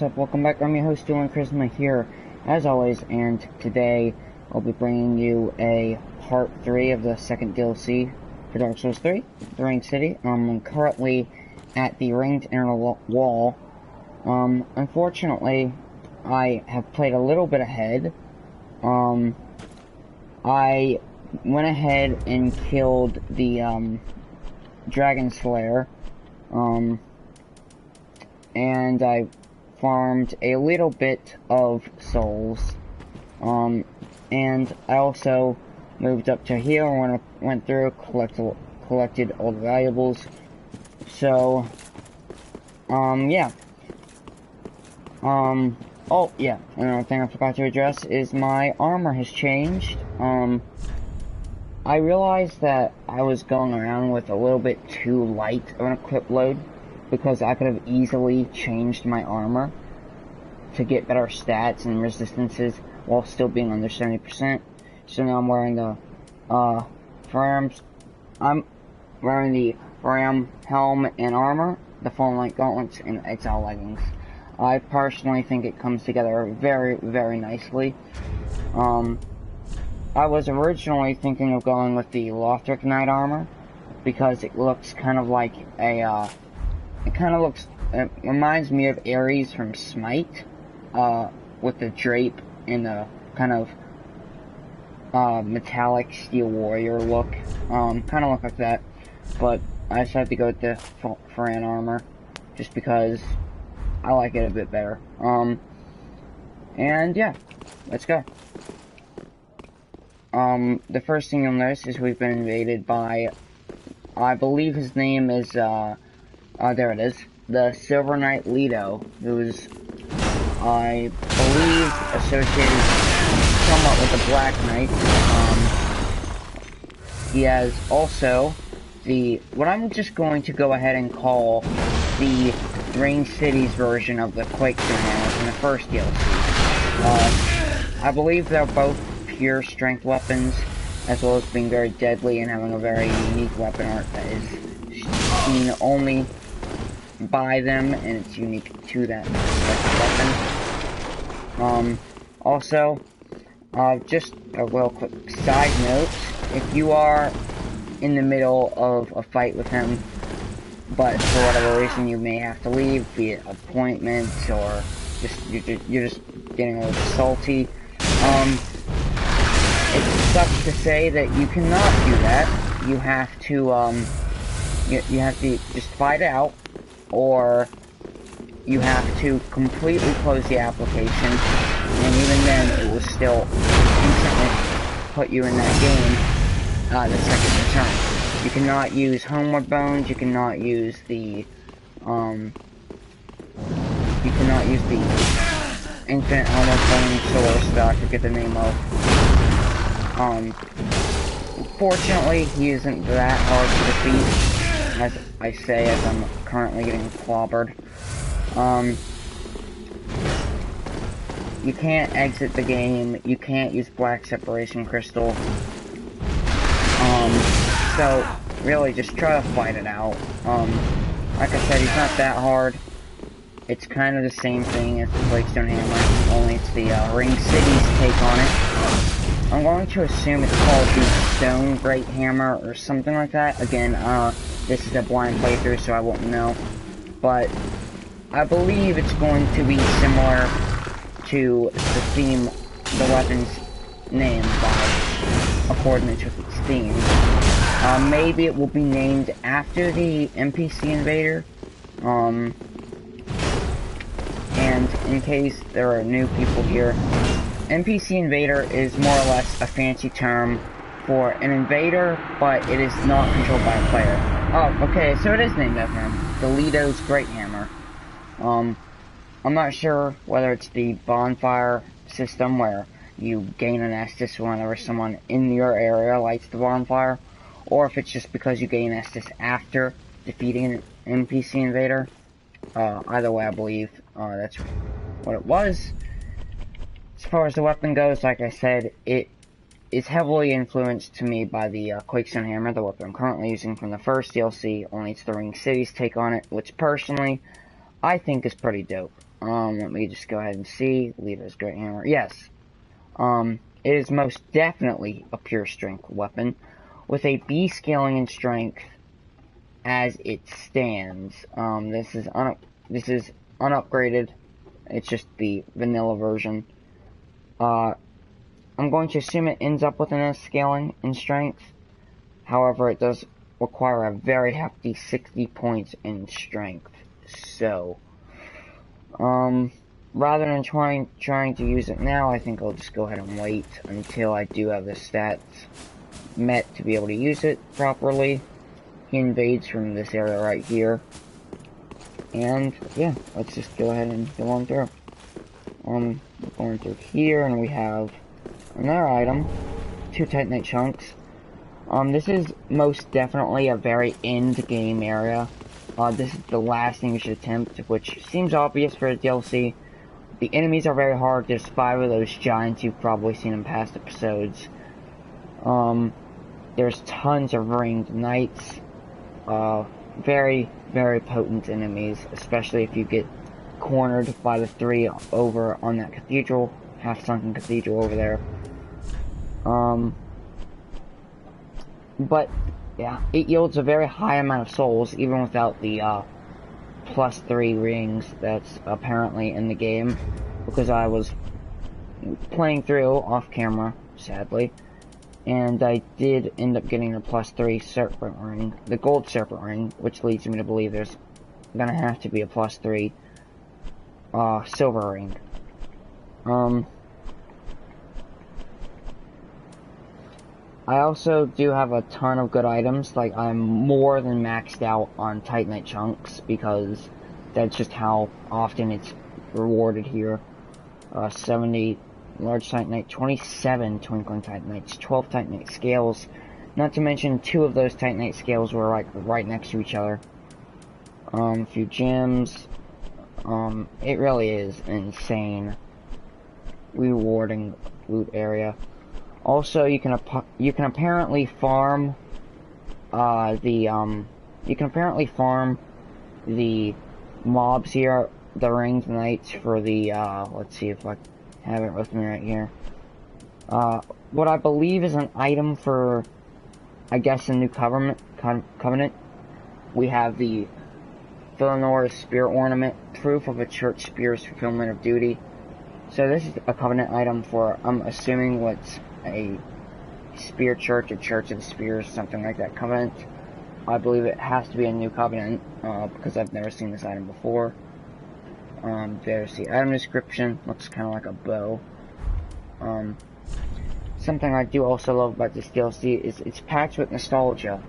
what's up? Welcome back. I'm your host, Dylan Charisma here, as always, and today I'll be bringing you a part 3 of the second DLC for Dark Souls 3, The Ringed City. I'm currently at the Ringed Inner Wall. Unfortunately, I have played a little bit ahead. I went ahead and killed the, Dragon Slayer, and I farmed a little bit of souls, and I also moved up to here when I went through, collected all the valuables. So, yeah. Oh, yeah, another thing I forgot to address is my armor has changed. I realized that I was going around with a little bit too light of an equip load, because I could have easily changed my armor to get better stats and resistances while still being under 70%. So now I'm wearing the Farum helm and armor, the Fallen Light gauntlets, and exile leggings. I personally think it comes together very, very nicely. I was originally thinking of going with the Lothric Knight armor, because it looks kind of like a, it reminds me of Ares from Smite, with the drape and the kind of, metallic steel warrior look. Kind of look like that, but I decided to go with the Farum armor, just because I like it a bit better. And yeah, let's go. The first thing you'll notice is we've been invaded by, I believe his name is, there it is, the Silver Knight Leto, who's, I believe, associated somewhat with the Black Knight. He has also what I'm just going to go ahead and call the Ringed City's version of the Quakestone Hammer from the first DLC. I believe they're both pure strength weapons, as well as being very deadly and having a very unique weapon art that is seen only by them, and it's unique to that weapon. Also, just a real quick side note, if you are in the middle of a fight with him, but for whatever reason you may have to leave, be it appointments or you're just getting a little salty, it sucks to say that you cannot do that. You have to, you have to just fight out, or you have to completely close the application, and even then it will still instantly put you in that game, the second return. You cannot use Homeward Bones, you cannot use the, Infinite Homeward Bones source that I forget the name of. Fortunately, he isn't that hard to defeat, as I say, as I'm currently getting clobbered. You can't exit the game, you can't use Black Separation Crystal. So, really, just try to fight it out. Like I said, he's not that hard. It's kind of the same thing as the Quakestone Hammer, only it's the Ringed City's take on it. I'm going to assume it's called the Stone Great Hammer or something like that. Again, this is a blind playthrough, so I won't know. But I believe it's going to be similar to the theme, the weapon's name, by accordance with its theme. Maybe it will be named after the NPC Invader. And in case there are new people here, NPC Invader is more or less a fancy term for an invader, but it is not controlled by a player. Oh, okay, so it is named after him. The Leto's Great Hammer. I'm not sure whether it's the bonfire system where you gain an Estus whenever someone in your area lights the bonfire, or if it's just because you gain Estus after defeating an NPC Invader. Either way, I believe that's what it was. As far as the weapon goes, like I said, it is heavily influenced to me by the Quakestone Hammer, the weapon I'm currently using from the first DLC, only it's the Ringed City's take on it, which personally, I think is pretty dope. Let me just go ahead and see. Leader's Great Hammer. Yes. It is most definitely a pure strength weapon, with a B scaling in strength as it stands. This is unupgraded. It's just the vanilla version. I'm going to assume it ends up with an S scaling in strength. However, it does require a very hefty 60 points in strength. So, rather than trying to use it now, I think I'll just go ahead and wait until I do have the stats met to be able to use it properly. He invades from this area right here. And, yeah, let's just go ahead and go on through. Going through here, and we have another item. 2 Titanite chunks. This is most definitely a very end game area. This is the last thing you should attempt, which seems obvious for a DLC. The enemies are very hard. There's 5 of those giants you've probably seen in past episodes. There's tons of ringed knights. Very, very potent enemies, especially if you get cornered by the 3 over on that cathedral, half-sunken cathedral over there. But, yeah, it yields a very high amount of souls, even without the, +3 rings that's apparently in the game, because I was playing through off camera, sadly, and I did end up getting the +3 serpent ring, the gold serpent ring, which leads me to believe there's gonna have to be a +3, silver ring. I also do have a ton of good items, like I'm more than maxed out on Titanite chunks, because that's just how often it's rewarded here. 70 large Titanite, 27 twinkling Titanites, 12 Titanite scales, not to mention 2 of those Titanite scales were like right next to each other. A few gems. It really is insane rewarding loot area. Also, you can apparently farm the mobs here, the ringed knights, for the let's see if I have it with me right here. What I believe is an item for, I guess, a new covenant. We have the Philinora's Spear Ornament, proof of a church spear's fulfillment of duty. So this is a covenant item for, I'm assuming, what's a spear church, a church of the spears, something like that covenant. I believe it has to be a new covenant, because I've never seen this item before. There's the item description, looks kind of like a bow. Something I do also love about this DLC is it's packed with nostalgia.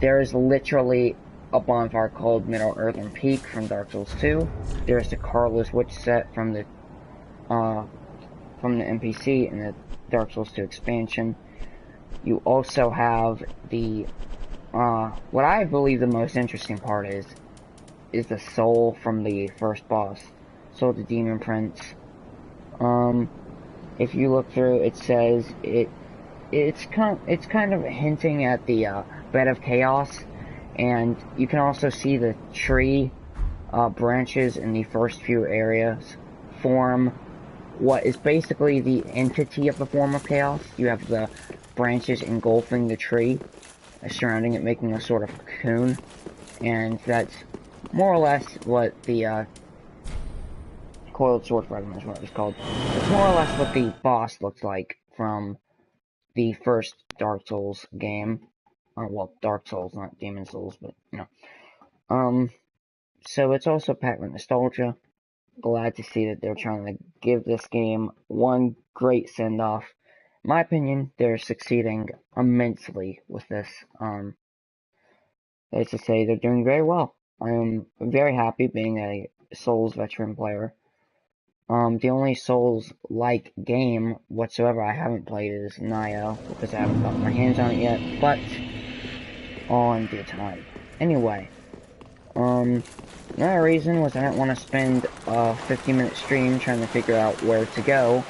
There is literally a bonfire called Middle-earthen Peak from Dark Souls 2. There's the Carla's Witch set from the NPC in the Dark Souls 2 expansion. You also have the, what I believe the most interesting part is the soul from the first boss, Soul of the Demon Prince. If you look through, it says it's kind of hinting at the Bed of Chaos, and you can also see the tree branches in the first few areas form what is basically the entity of the form of chaos. You have the branches engulfing the tree, surrounding it, making a sort of cocoon, and that's more or less what the Coiled Sword Fragment is what it was called. It's more or less what the boss looks like from the first Dark Souls game. Well, Dark Souls, not Demon Souls, but, you know. So it's also packed with nostalgia. Glad to see that they're trying to give this game one great send-off. In my opinion, they're succeeding immensely with this. As to say, they're doing very well. I am very happy being a Souls veteran player. The only Souls-like game whatsoever I haven't played is Nioh, because I haven't gotten my hands on it yet, but on due time. Anyway, another reason was I didn't want to spend a 50-minute stream trying to figure out where to go.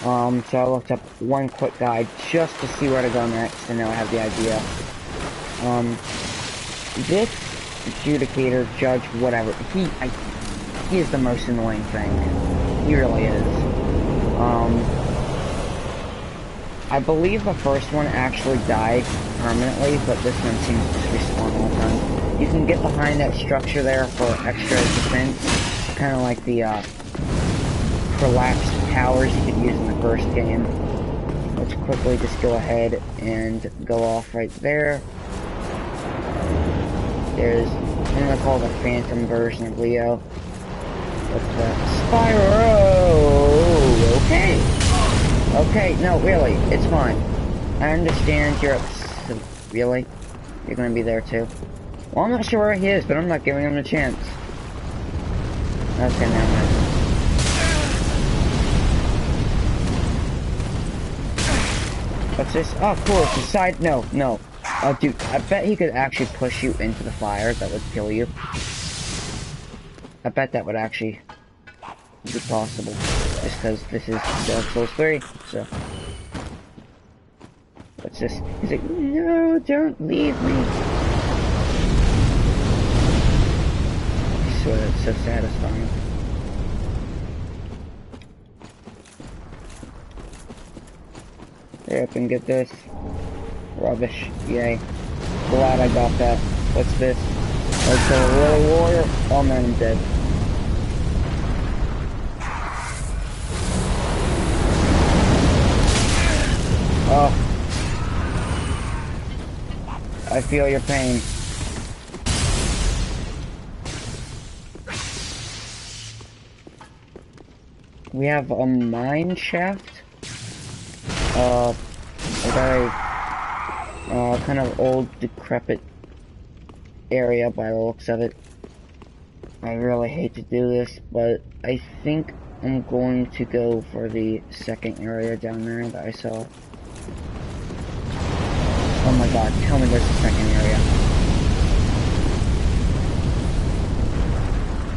So I looked up one quick guide just to see where to go next, and now I have the idea. This adjudicator, judge, whatever. He is the most annoying thing. He really is. I believe the first one actually died permanently, but this one seems to respawn all the time. You can get behind that structure there for extra defense, kind of like the collapsed towers you could use in the first game. Let's quickly just go ahead and go off right there. There's I'm gonna call the Phantom version of Leo. What's that? Spyro! Okay. Okay, no, really, it's fine. I understand you're really? You're gonna be there too? Well, I'm not sure where he is, but I'm not giving him a chance. Okay, now I'm What's this? Oh, cool, it's a side- no. Oh, dude, I bet he could actually push you into the fire that would kill you. I bet that would actually be possible. Just because this is Dark Souls 3, so. What's this? He's like, no, don't leave me. I swear, that's so satisfying. Hurry up and get this. Rubbish. Yay. Glad I got that. What's this? Let's go, really warrior. Oh man, I'm dead. Oh. I feel your pain. We have a mine shaft. A very kind of old, decrepit area by the looks of it. I really hate to do this, but I think I'm going to go for the second area down there that I saw. Oh my god, tell me there's a second area.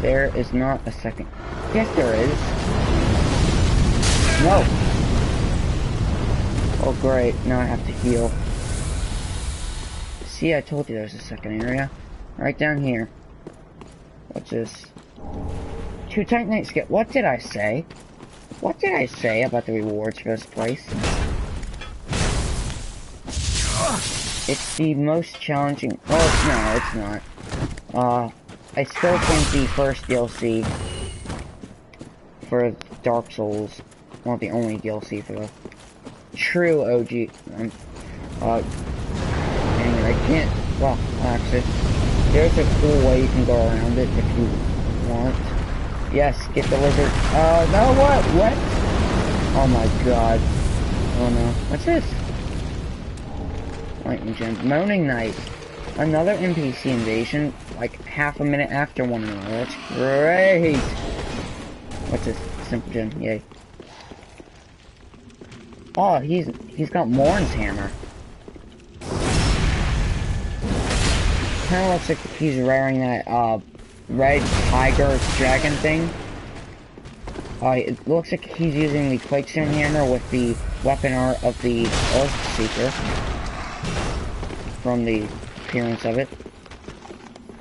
There is not a second. Yes, there is. No! Oh great, now I have to heal. See, I told you there's a second area. Right down here. What's this? 2 Titanite skip. What did I say? What did I say about the rewards for this place? It's the most challenging. Oh, no, it's not. I still think the first DLC for Dark Souls, well, the only DLC for the true OG. Anyway, I can't. Well, actually, there's a cool way you can go around it if you want. Yes, get the lizard. No, what? What? Oh my god. Oh no. What's this? Lightning Gem. Moaning Knight. Another NPC invasion, like half a minute after one another. That's great. What's this? Simple Gem. Yay. Oh, he's got Morn's hammer. Kinda looks like he's wearing that, red tiger dragon thing. It looks like he's using the Quakestone hammer with the weapon art of the Earthseeker. From the appearance of it.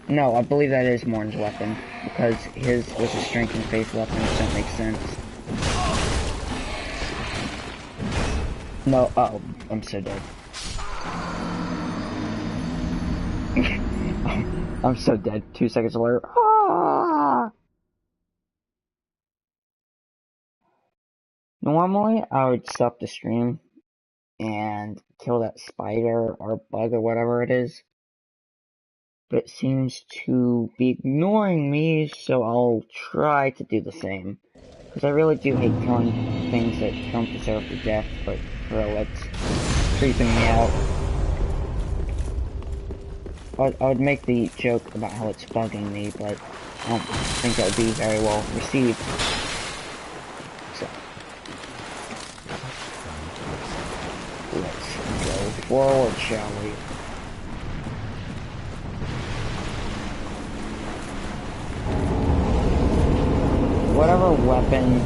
No, I believe that is Morn's weapon, because his was a strength and faith weapon, so that makes sense. No, uh-oh, I'm so dead. I'm so dead. 2 seconds later. Ah! Normally, I would stop the stream and kill that spider or bug or whatever it is. But it seems to be ignoring me, so I'll try to do the same. Because I really do hate killing things that don't deserve the death, but for real, it's creeping me out. I would make the joke about how it's bugging me, but I don't think that would be very well received. So, let's go forward, shall we? Whatever weapon,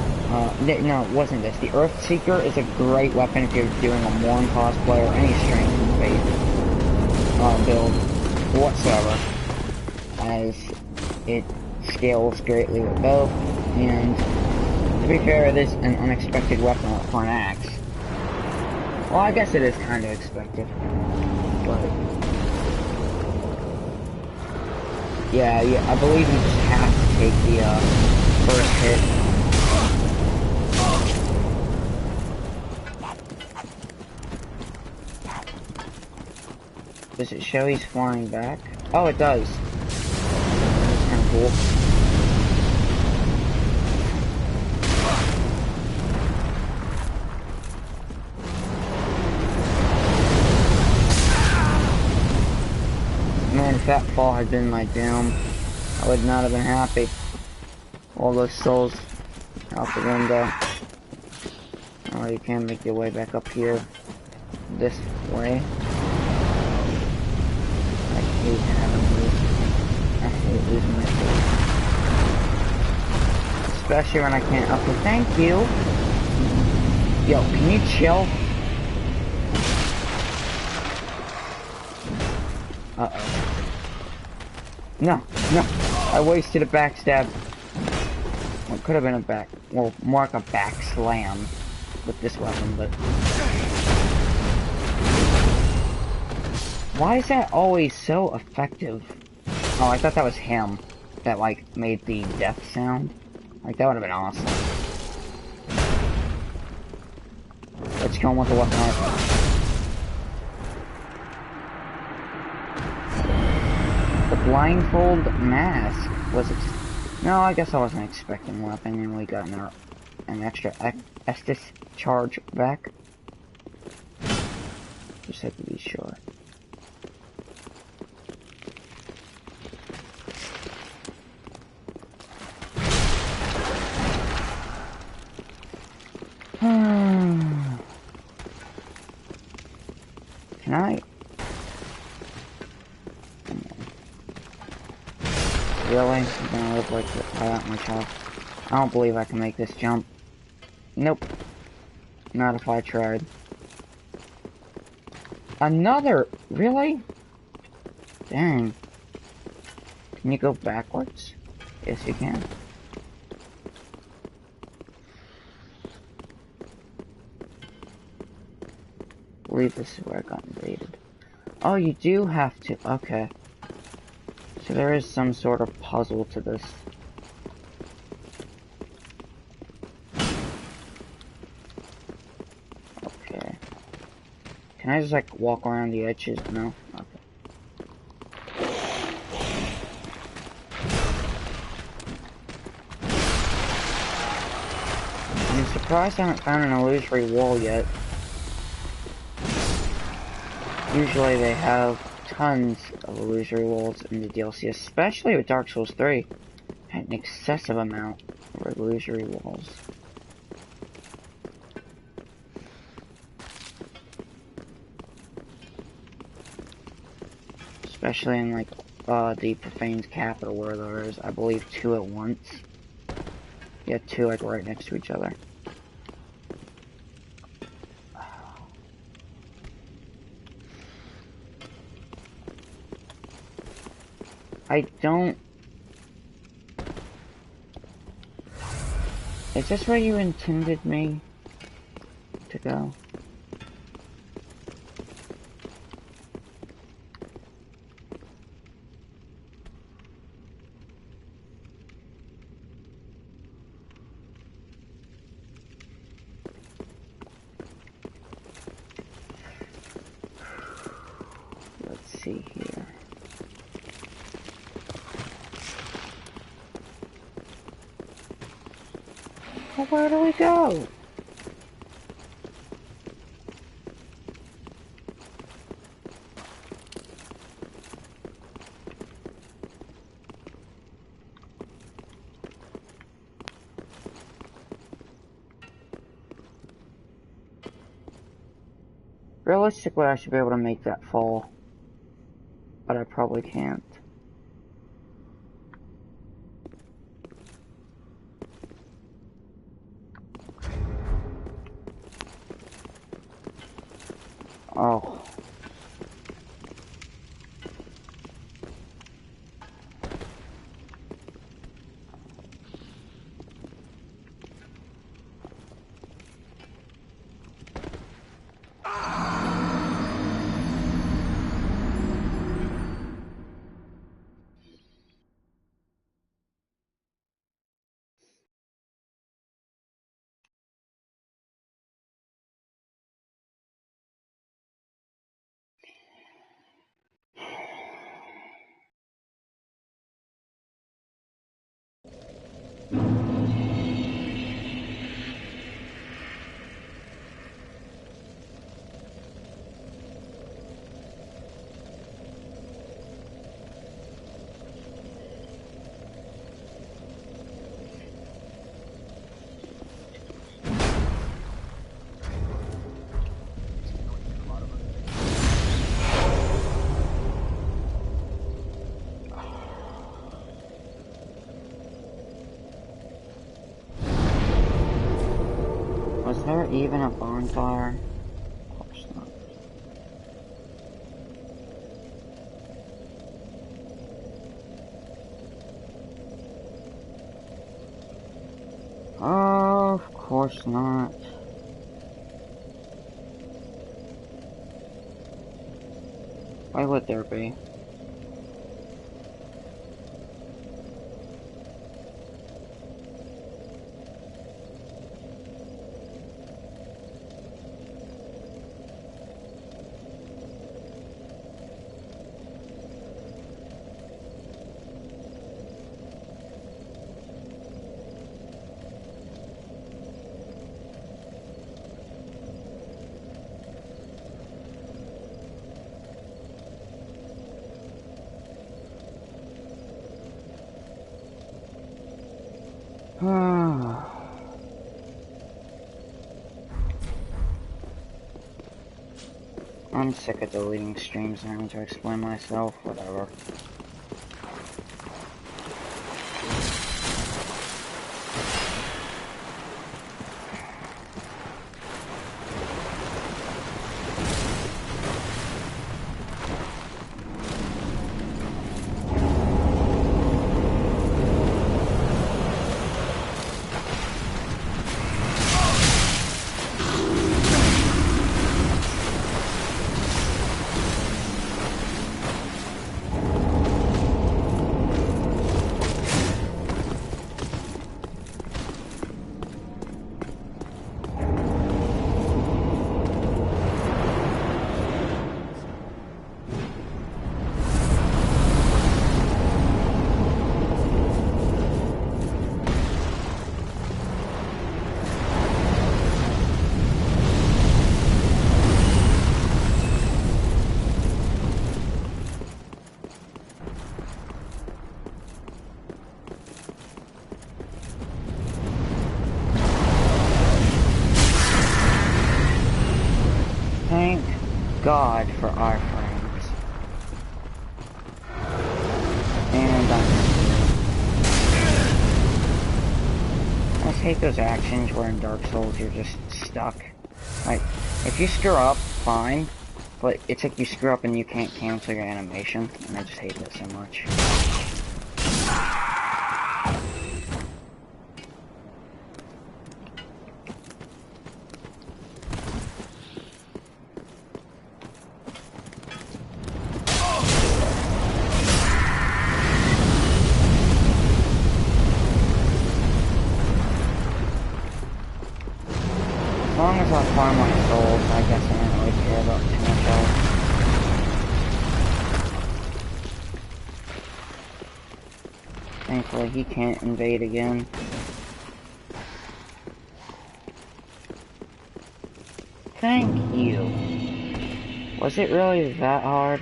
no, it wasn't this. The Earthseeker is a great weapon if you're doing a Morn cosplay or any strength and faith build whatsoever. as it scales greatly with both, and to be fair, it is an unexpected weapon for an axe. Well, I guess it is kind of expected, but yeah, I believe you just have to take the first hit. Does it show he's flying back? Oh, it does. That's kind of cool. Man, if that fall had been my doom, I would not have been happy. All those souls out the window. Oh, you can make your way back up here. This way. I hate having these. I hate losing my food. Especially when I can't up it. Thank you! Yo, can you chill? Uh-oh. No, no! I wasted a backstab. Well, it could have been a back... well, more like a back slam with this weapon, but... why is that always so effective? Oh, I thought that was him that, like, made the death sound. Like, that would have been awesome. Let's go with the weapon art. The blindfold mask was... no, I guess I wasn't expecting a weapon, and we got an extra Estus charge back. Just had to be sure. Can I? Really? I'm gonna live like this. I want my child. I don't believe I can make this jump. Nope. Not if I tried. Another? Really? Dang. Can you go backwards? Yes, you can. I believe this is where I got invaded. Oh, you do have to. Okay. So there is some sort of puzzle to this. Okay. Can I just like walk around the edges? No? Okay. I'm surprised I haven't found an illusory wall yet. Usually they have tons of illusory walls in the DLC, especially with Dark Souls 3. Had an excessive amount of illusory walls. Especially in like the Profane's capital where there is, I believe, 2 at once. Yeah, 2 like right next to each other. I don't... is this where you intended me to go? Let's see here. Well, where do we go? Realistically, I should be able to make that fall, but I probably can't. Oh. Was there even a bonfire? Of course not. Of course not. Why would there be? I'm sick of deleting streams and having to explain myself, whatever. Thank God for our frames. And I just hate those actions where in Dark Souls you're just stuck. Like, if you screw up, fine, but it's like you screw up and you can't cancel your animation, and I just hate that so much. As long as I farm my souls, I guess I don't really care about too much else. Thankfully, he can't invade again. Thank you. Was it really that hard?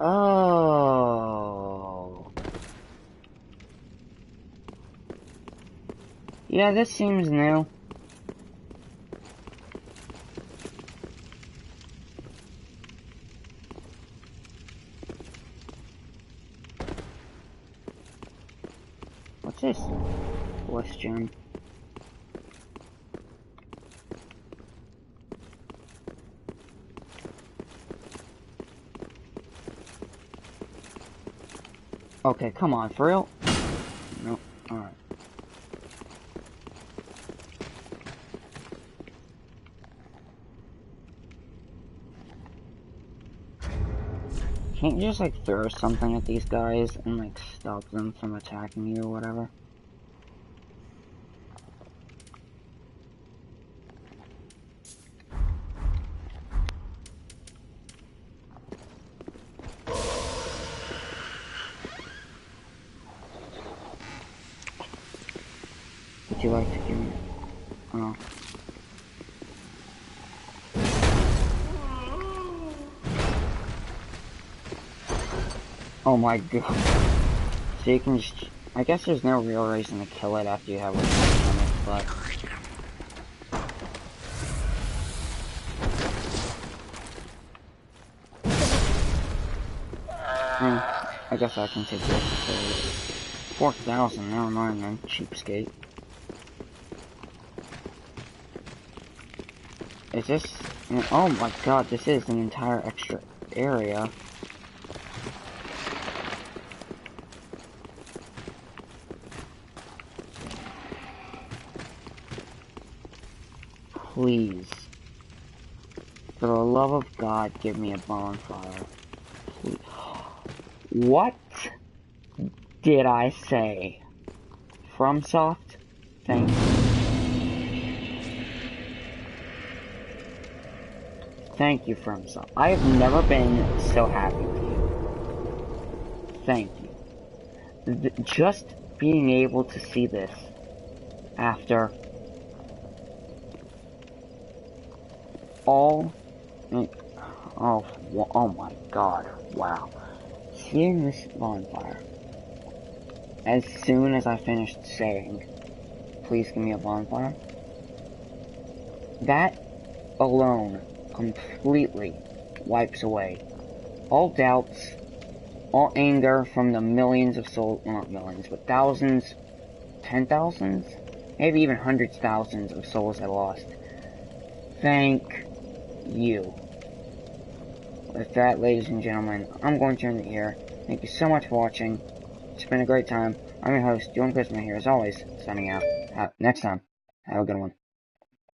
Oh. Yeah, this seems new. What's this? Bliss gem. Okay, come on, for real? Nope, alright. Can't you just, like, throw something at these guys and, like, stop them from attacking you or whatever? Would you like to give me... Oh. Oh my god. So you can just... I guess there's no real reason to kill it after you have a on it, but... I guess I can take this for 4,000, never mind then, cheapskate. Is this... Oh my god, this is an entire extra area. Please. For the love of God, give me a bonfire. Please. What did I say? FromSoft? Thank you. Thank you, FromSoft. I have never been so happy with you. Thank you. Just being able to see this after all... Oh my god, wow. Seeing this bonfire, as soon as I finished saying, please give me a bonfire, that alone completely wipes away all doubts, all anger from the millions of souls, well, not millions, but thousands, 10,000s, maybe even hundreds of thousands of souls I lost. Thank you. With that, ladies and gentlemen, I'm going to end it here. Thank you so much for watching. It's been a great time. I'm your host, Dylan Christmas here, as always, signing out. Next time, have a good one.